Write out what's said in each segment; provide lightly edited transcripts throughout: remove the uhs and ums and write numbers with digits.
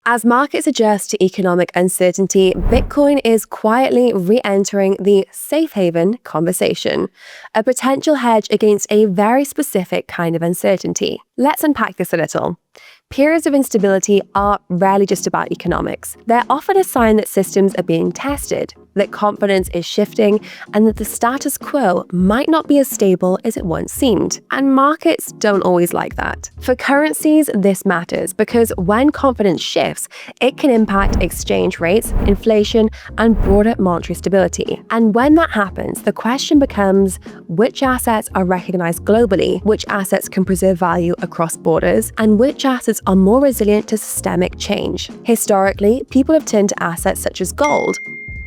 As markets adjust to economic uncertainty, Bitcoin is quietly re-entering the safe haven conversation, a potential hedge against a very specific kind of uncertainty. Let's unpack this a little. Periods of instability are rarely just about economics. They're often a sign that systems are being tested, that confidence is shifting, and that the status quo might not be as stable as it once seemed. And markets don't always like that. For currencies, this matters because when confidence shifts, it can impact exchange rates, inflation, and broader monetary stability. And when that happens, the question becomes which assets are recognized globally, which assets can preserve value across borders, and which assets are more resilient to systemic change. Historically, people have turned to assets such as gold.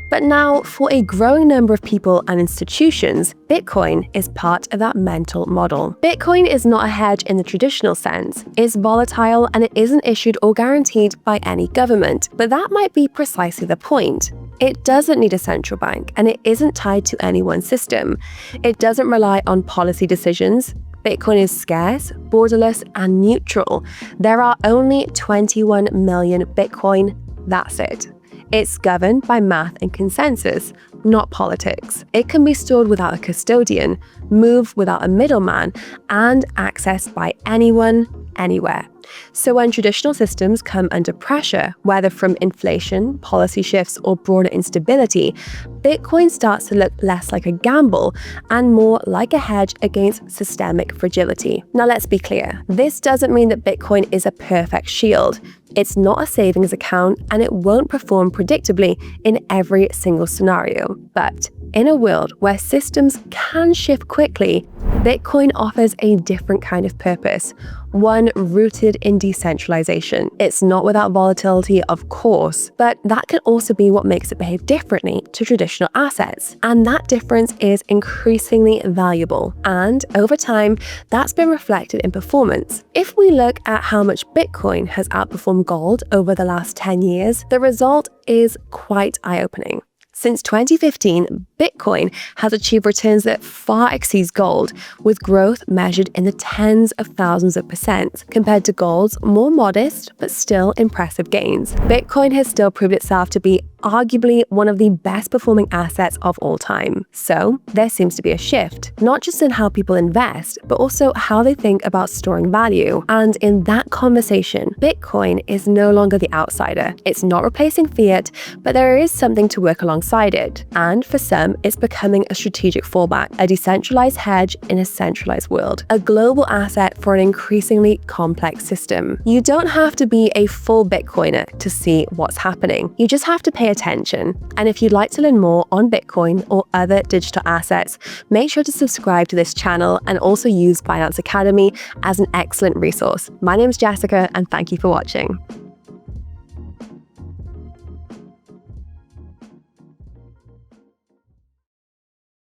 But now, for a growing number of people and institutions, Bitcoin is part of that mental model. Bitcoin is not a hedge in the traditional sense. It's volatile and it isn't issued or guaranteed by any government. But that might be precisely the point. It doesn't need a central bank and it isn't tied to any one system. It doesn't rely on policy decisions. Bitcoin is scarce, borderless, and neutral. There are only 21 million Bitcoin. That's it. It's governed by math and consensus, not politics. It can be stored without a custodian, moved without a middleman, and accessed by anyone, anywhere. So when traditional systems come under pressure, whether from inflation, policy shifts, or broader instability, Bitcoin starts to look less like a gamble and more like a hedge against systemic fragility. Now let's be clear, this doesn't mean that Bitcoin is a perfect shield. It's not a savings account and it won't perform predictably in every single scenario. But in a world where systems can shift quickly, Bitcoin offers a different kind of purpose, one rooted in decentralization. It's not without volatility, of course, but that can also be what makes it behave differently to traditional assets. And that difference is increasingly valuable. And over time, that's been reflected in performance. If we look at how much Bitcoin has outperformed gold over the last 10 years, the result is quite eye-opening. Since 2015, Bitcoin has achieved returns that far exceeds gold, with growth measured in the tens of thousands of percent, compared to gold's more modest but still impressive gains. Bitcoin has still proved itself to be arguably one of the best performing assets of all time. So there seems to be a shift, not just in how people invest, but also how they think about storing value. And in that conversation, Bitcoin is no longer the outsider. It's not replacing fiat, but there is something to work alongside it. And for some, it's becoming a strategic fallback, a decentralized hedge in a centralized world, a global asset for an increasingly complex system. You don't have to be a full Bitcoiner to see what's happening. You just have to pay attention. And if you'd like to learn more on Bitcoin or other digital assets, make sure to subscribe to this channel and also use Binance Academy as an excellent resource. My name is Jessica and thank you for watching.